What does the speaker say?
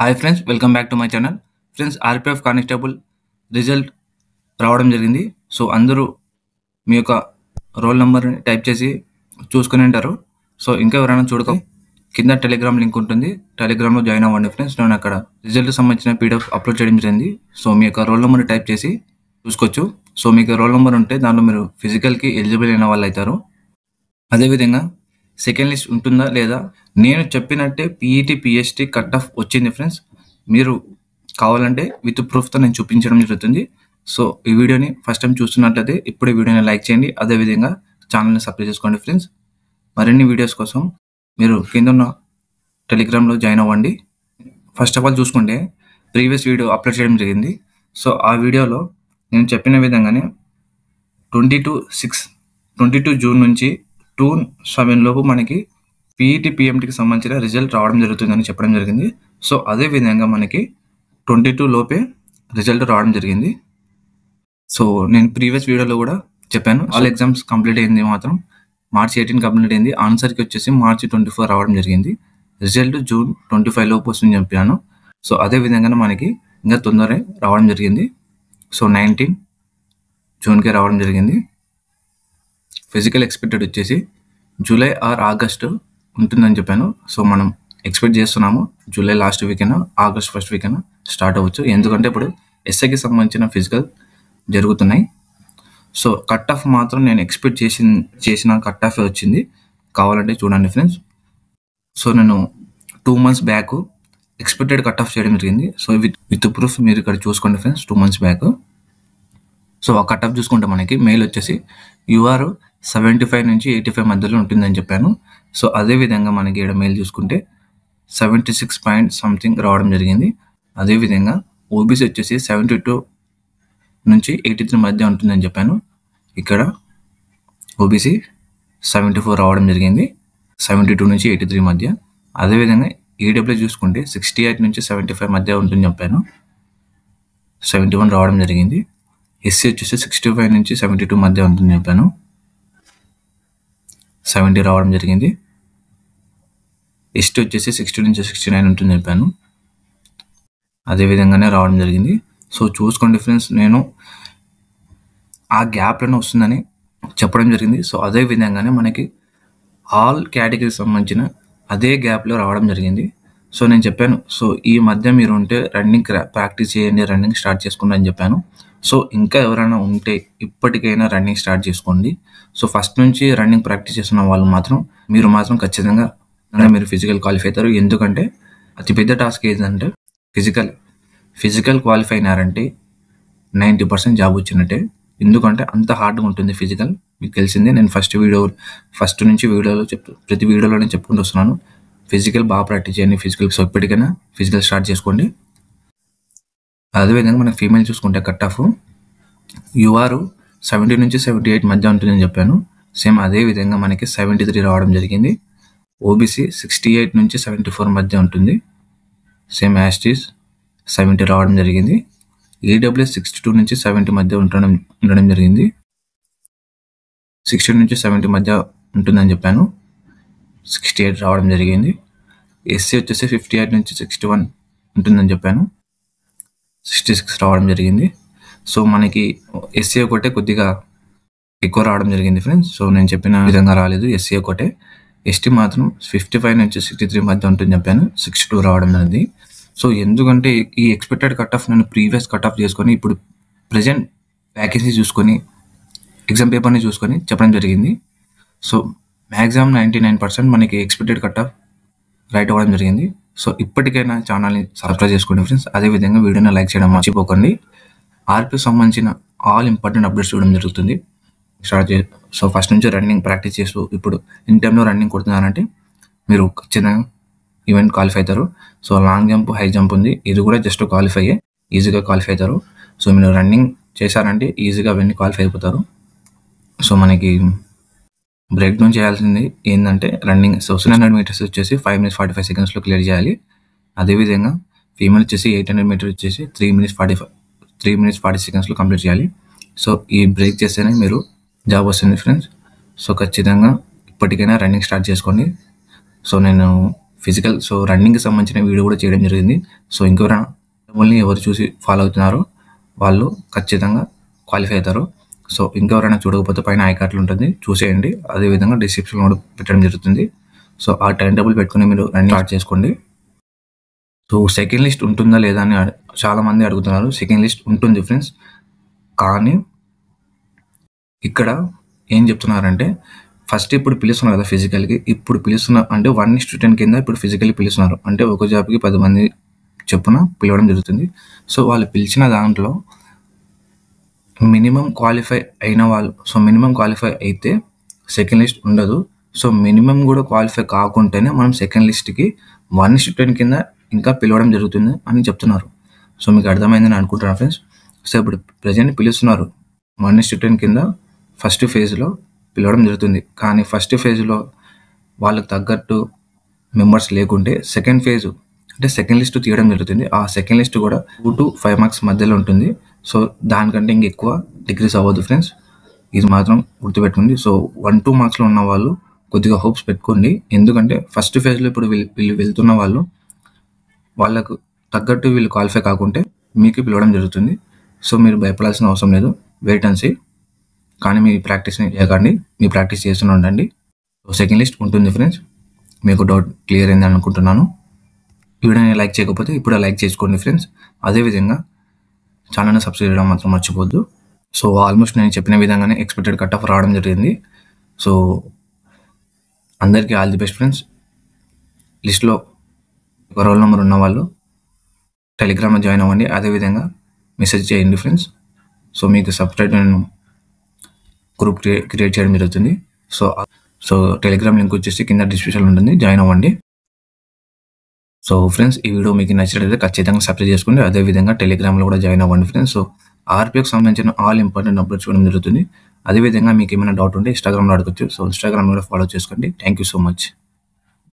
Hi friends, welcome back to my channel. Friends, RPF constable result రావడం జరిగింది. So అందరూ మీ యొక్క రోల్ నెంబర్ని టైప్ చేసి చూసుకుని ఉంటారు. సో ఇంకా ఎవరైనా చూడక కింద టెలిగ్రామ్ లింక్ ఉంటుంది, టెలిగ్రామ్లో జాయిన్ అవ్వండి ఫ్రెండ్స్. నేను అక్కడ రిజల్ట్ సంబంధించిన పీడిఎఫ్ అప్లోడ్ చేయడం జరిగింది. సో మీ యొక్క రోల్ నెంబర్ని టైప్ చేసి చూసుకోవచ్చు. సో మీకు రోల్ నెంబర్ ఉంటే దానిలో మీరు ఫిజికల్కి ఎలిజిబుల్ అయిన వాళ్ళు అవుతారు. అదేవిధంగా సెకండ్ లిస్ట్ ఉంటుందా లేదా, నేను చెప్పినట్టే పీఈటీ పిఎస్టీ కట్ ఆఫ్ వచ్చింది ఫ్రెండ్స్. మీరు కావాలంటే విత్ ప్రూఫ్తో నేను చూపించడం జరుగుతుంది. సో ఈ వీడియోని ఫస్ట్ టైం చూస్తున్నట్లయితే ఇప్పుడు ఈ వీడియోని లైక్ చేయండి, అదేవిధంగా ఛానల్ని సబ్స్క్రైబ్ చేసుకోండి ఫ్రెండ్స్. మరిన్ని వీడియోస్ కోసం మీరు కింద ఉన్న టెలిగ్రామ్లో జాయిన్ అవ్వండి. ఫస్ట్ ఆఫ్ ఆల్ చూసుకుంటే ప్రీవియస్ వీడియో అప్లోడ్ చేయడం జరిగింది. సో ఆ వీడియోలో నేను చెప్పిన విధంగానే 22 జూన్ నుంచి 2/7 లోపు మనకి పీఈటీ పిఎంటీకి సంబంధించిన రిజల్ట్ రావడం జరుగుతుందని చెప్పడం జరిగింది. సో అదే విధంగా మనకి 22 లోపే రిజల్ట్ రావడం జరిగింది. సో నేను ప్రీవియస్ వీడియోలో కూడా చెప్పాను, ఆల్ ఎగ్జామ్స్ కంప్లీట్ అయింది మాత్రం March 18 కంప్లీట్ అయింది. ఆన్సర్కి వచ్చేసి March 24 రావడం జరిగింది. రిజల్ట్ June 25 లోపు వస్తుందని చెప్పాను. సో అదే విధంగానే మనకి ఇంకా తొందరగా రావడం జరిగింది. సో 19 జూన్కే రావడం జరిగింది. ఫిజికల్ ఎక్స్పెక్టెడ్ వచ్చేసి జూలై ఆర్ ఆగస్టు ఉంటుందని చెప్పాను. సో మనం ఎక్స్పెక్ట్ చేస్తున్నాము జూలై లాస్ట్ వీక్ అయినా ఆగస్ట్ ఫస్ట్ వీక్ అయినా స్టార్ట్ అవ్వచ్చు, ఎందుకంటే ఇప్పుడు ఎస్ఐకి సంబంధించిన ఫిజికల్ జరుగుతున్నాయి. సో కట్ ఆఫ్ మాత్రం నేను ఎక్స్పెక్ట్ చేసిన కట్ ఆఫ్ వచ్చింది. కావాలంటే చూడండి ఫ్రెండ్స్. సో నేను 2 months back expected cut off చేయడం జరిగింది. సో విత్ ప్రూఫ్ మీరు ఇక్కడ చూసుకోండి ఫ్రెండ్స్. 2 months బ్యాక్ సో ఆ కట్ ఆఫ్ చూసుకుంటే మనకి మెయిల్ వచ్చేసి యూఆర్ 75 నుంచి 85 మధ్యలో ఉంటుందని చెప్పాను. సో అదేవిధంగా మనకి ఇక్కడ మెయిల్ చూసుకుంటే 76 పాయింట్ సంథింగ్ రావడం జరిగింది. అదేవిధంగా ఓబీసీ వచ్చేసి 72 నుంచి 83 మధ్య ఉంటుందని చెప్పాను. ఇక్కడ ఓబీసీ 74 రావడం జరిగింది, 72 నుంచి 83 మధ్య. అదేవిధంగా ఈడబ్ల్యూ చూసుకుంటే 68 నుంచి 75 మధ్య ఉంటుందని చెప్పాను, 71 రావడం జరిగింది. ఎస్సీ వచ్చేసి 65 నుంచి 72 మధ్య ఉంటుందని చెప్పాను, 70 రావడం జరిగింది. ఎస్టీ వచ్చేసి 60 నుంచి 69 ఉంటుందని చెప్పాను, అదేవిధంగానే రావడం జరిగింది. సో చూసుకోండి ఫ్రెండ్స్, నేను ఆ గ్యాప్లోనే వస్తుందని చెప్పడం జరిగింది. సో అదే విధంగానే మనకి ఆల్ కేటగిరీకి సంబంధించిన అదే గ్యాప్లో రావడం జరిగింది. సో నేను చెప్పాను, సో ఈ మధ్య మీరు ఉంటే రన్నింగ్ ప్రాక్టీస్ చేయండి, రన్నింగ్ స్టార్ట్ చేసుకోండి అని చెప్పాను. సో ఇంకా ఎవరైనా ఉంటే ఇప్పటికైనా రన్నింగ్ స్టార్ట్ చేసుకోండి. సో ఫస్ట్ నుంచి రన్నింగ్ ప్రాక్టీస్ చేస్తున్న వాళ్ళు మాత్రం మీరు మాత్రం ఖచ్చితంగా మీరు ఫిజికల్ క్వాలిఫై అవుతారు. ఎందుకంటే అతిపెద్ద టాస్క్ ఏంటంటే ఫిజికల్ క్వాలిఫై అయినారంటే 90% జాబ్ వచ్చినట్టే. ఎందుకంటే అంత హార్డ్గా ఉంటుంది ఫిజికల్. మీకు తెలిసిందే, నేను ఫస్ట్ నుంచి ప్రతి వీడియోలో నేను చెప్పుకుంటూ వస్తున్నాను, ఫిజికల్ బాగా ప్రాక్టీస్ చేయండి ఫిజికల్. సో ఇప్పటికైనా ఫిజికల్ స్టార్ట్ చేసుకోండి. అదేవిధంగా మనకి ఫీమేల్ చూసుకుంటే కట్ ఆఫ్ యూఆర్ 70 నుంచి 78 మధ్య ఉంటుందని చెప్పాను. సేమ్ అదేవిధంగా మనకి 73 రావడం జరిగింది. ఓబీసీ 68 నుంచి 74 మధ్య ఉంటుంది, సేమ్ యాస్టీస్ 70 రావడం జరిగింది. ఈడబ్ల్యూఎస్ 62 నుంచి 70 మధ్య ఉండడం జరిగింది, 60 నుంచి 70 మధ్య ఉంటుందని చెప్పాను, 68 రావడం జరిగింది. ఎస్సీ వచ్చేసి 58 నుంచి 61 ఉంటుందని చెప్పాను, 66 రావడం జరిగింది. సో మనకి ఎస్సీ ఒకటే కొద్దిగా ఎక్కువ రావడం జరిగింది ఫ్రెండ్స్. సో నేను చెప్పిన విధంగా రాలేదు ఎస్సీ ఒకటే. ఎస్టీ మాత్రం 55 నుంచి 63 మధ్య ఉంటుంది చెప్పాను, 62 రావడం జరిగింది. సో ఎందుకంటే ఈ ఎక్స్పెక్టెడ్ కట్ ఆఫ్ నేను ప్రీవియస్ కట్ ఆఫ్ చేసుకొని ఇప్పుడు ప్రజెంట్ వ్యాకెన్సీ చూసుకొని ఎగ్జామ్ పేపర్ని చూసుకొని చెప్పడం జరిగింది. సో మ్యాక్సిమం 99% మనకి ఎక్స్పెక్టెడ్ కట్ ఆఫ్ రైట్ అవ్వడం జరిగింది. సో ఇప్పటికైనా ఛానల్ని సబ్స్క్రైబ్ చేసుకోండి ఫ్రెండ్స్. అదేవిధంగా వీడియోని లైక్ చేయడం మర్చిపోకండి. ఆర్పీ సంబంధించిన ఆల్ ఇంపార్టెంట్ అప్డేట్స్ చూడడం జరుగుతుంది. సో ఫస్ట్ నుంచి రన్నింగ్ ప్రాక్టీస్ చేస్తూ ఇప్పుడు ఇన్ టైంలో రన్నింగ్ కొడుతున్నారంటే మీరు ఖచ్చితంగా ఈవెంట్ క్వాలిఫై అవుతారు. So long jump, high jump ఉంది, ఇది కూడా జస్ట్ క్వాలిఫై ఈజీగా క్వాలిఫై అవుతారు. సో మీరు రన్నింగ్ చేశారంటే ఈజీగా అవన్నీ క్వాలిఫై అయిపోతారు. సో మనకి బ్రేక్ డౌన్ చేయాల్సింది ఏంటంటే రన్నింగ్. సో 700 మీటర్స్ వచ్చేసి 5 minutes 45 secondsలో క్లియర్ చేయాలి. అదేవిధంగా ఫీమేల్ వచ్చేసి 800 మీటర్స్ వచ్చేసి 3 minutes 40 secondsలో కంప్లీట్ చేయాలి. సో ఈ బ్రేక్ చేస్తేనే మీరు జాబ్ వస్తుంది ఫ్రెండ్స్. సో ఖచ్చితంగా ఇప్పటికైనా రన్నింగ్ స్టార్ట్ చేసుకోండి. సో నేను ఫిజికల్ సో రన్నింగ్కి సంబంధించిన వీడియో కూడా చేయడం జరిగింది. సో ఇంకెవరైనా మమ్మల్ని ఎవరు చూసి ఫాలో అవుతున్నారో వాళ్ళు ఖచ్చితంగా క్వాలిఫై అవుతారు. సో ఇంకెవరైనా చూడకపోతే పైన ఐకార్డులు ఉంటుంది, చూసేయండి. అదేవిధంగా డిస్క్రిప్షన్ కూడా పెట్టడం జరుగుతుంది. సో ఆ టైం టేబుల్ పెట్టుకుని మీరు రన్నింగ్ స్టార్ట్ చేసుకోండి. సో సెకండ్ లిస్ట్ ఉంటుందా లేదా అని చాలామంది అడుగుతున్నారు. సెకండ్ లిస్ట్ ఉంటుంది ఫ్రెండ్స్, కానీ ఇక్కడ ఏం చెప్తున్నారంటే ఫస్ట్ ఇప్పుడు పిలుస్తున్నారు కదా ఫిజికల్కి, ఇప్పుడు పిలుస్తున్నారు అంటే 1:10 కింద ఇప్పుడు ఫిజికల్కి పిలుస్తున్నారు. అంటే ఒక జాబ్కి 10 మంది చొప్పున పిలవడం జరుగుతుంది. సో వాళ్ళు పిలిచిన దాంట్లో మినిమం క్వాలిఫై అయిన వాళ్ళు, సో మినిమం క్వాలిఫై అయితే సెకండ్ లిస్ట్ ఉండదు. సో మినిమం కూడా క్వాలిఫై కాకుంటేనే మనం సెకండ్ లిస్ట్కి 1:10 కింద ఇంకా పిలవడం జరుగుతుంది అని చెప్తున్నారు. సో మీకు అర్థమైందని అనుకుంటున్నాను ఫ్రెండ్స్. సో ఇప్పుడు ప్రజెంట్ పిలుస్తున్నారు 1:10 కింద ఫస్ట్ ఫేజ్లో పిలవడం జరుగుతుంది. కానీ ఫస్ట్ ఫేజ్లో వాళ్ళకి తగ్గట్టు మెంబర్స్ లేకుంటే సెకండ్ ఫేజ్ అంటే సెకండ్ లిస్ట్ తీయడం జరుగుతుంది. ఆ సెకండ్ లిస్ట్ కూడా 2 to 5 మార్క్స్ మధ్యలో ఉంటుంది. సో దానికంటే ఇంకెక్కువ డిగ్రీస్ అవ్వదు ఫ్రెండ్స్, ఇది మాత్రం గుర్తుపెట్టుకోండి. సో 1-2 మార్క్స్లో ఉన్న వాళ్ళు కొద్దిగా హోప్స్ పెట్టుకోండి. ఎందుకంటే ఫస్ట్ ఫేజ్లో ఇప్పుడు వీళ్ళు వెళ్తున్న వాళ్ళు వాళ్ళకు తగ్గట్టు వీళ్ళు క్వాలిఫై కాకుంటే మీకు పిలవడం జరుగుతుంది. సో మీరు భయపడాల్సిన అవసరం లేదు, వెయిట్ అండ్ సీ. కానీ మీ ప్రాక్టీస్ని చేయకండి, మీ ప్రాక్టీస్ చేస్తూనే ఉండండి. సో సెకండ్ లిస్ట్ ఉంటుంది ఫ్రెండ్స్, మీకు డౌట్ క్లియర్ అయిందని అనుకుంటున్నాను. ఈ వీడియోని లైక్ చేయకపోతే ఇప్పుడు లైక్ చేసుకోండి ఫ్రెండ్స్. అదేవిధంగా ఛానల్ని సబ్స్క్రైబ్ చేయడం మాత్రం మర్చిపోద్దు. సో ఆల్మోస్ట్ నేను చెప్పిన విధంగానే ఎక్స్పెక్టెడ్ కట్ ఆఫ్ రావడం జరిగింది. సో అందరికీ ఆల్ ది బెస్ట్ ఫ్రెండ్స్. లిస్ట్లో ఒక రోల్ నెంబర్ ఉన్న వాళ్ళు టెలిగ్రామ్లో జాయిన్ అవ్వండి, అదేవిధంగా మెసేజ్ చేయండి ఫ్రెండ్స్. సో మీకు సబ్స్క్రైబ్ గ్రూప్ క్రియేట్ చేయడం జరుగుతుంది. సో టెలిగ్రామ్ లింక్ వచ్చేసి కింద డిస్క్రిప్షన్లో ఉంటుంది, జాయిన్ అవ్వండి. సో ఫ్రెండ్స్ ఈ వీడియో మీకు నచ్చినట్లయితే ఖచ్చితంగా సబ్స్క్రైబ్ చేసుకోండి, అదేవిధంగా టెలిగ్రామ్లో కూడా జాయిన్ అవ్వండి ఫ్రెండ్స్. సో ఆర్పిఎఫ్కి సంబంధించిన ఆల్ ఇంపార్టెంట్ అప్డేట్స్ చూడడం జరుగుతుంది. అదేవిధంగా మీకు ఏమైనా డౌట్ ఉంటే ఇన్స్టాగ్రామ్లో అడగచ్చు. సో ఇన్స్టాగ్రామ్ కూడా ఫాలో చేసుకోండి. Thank you so much.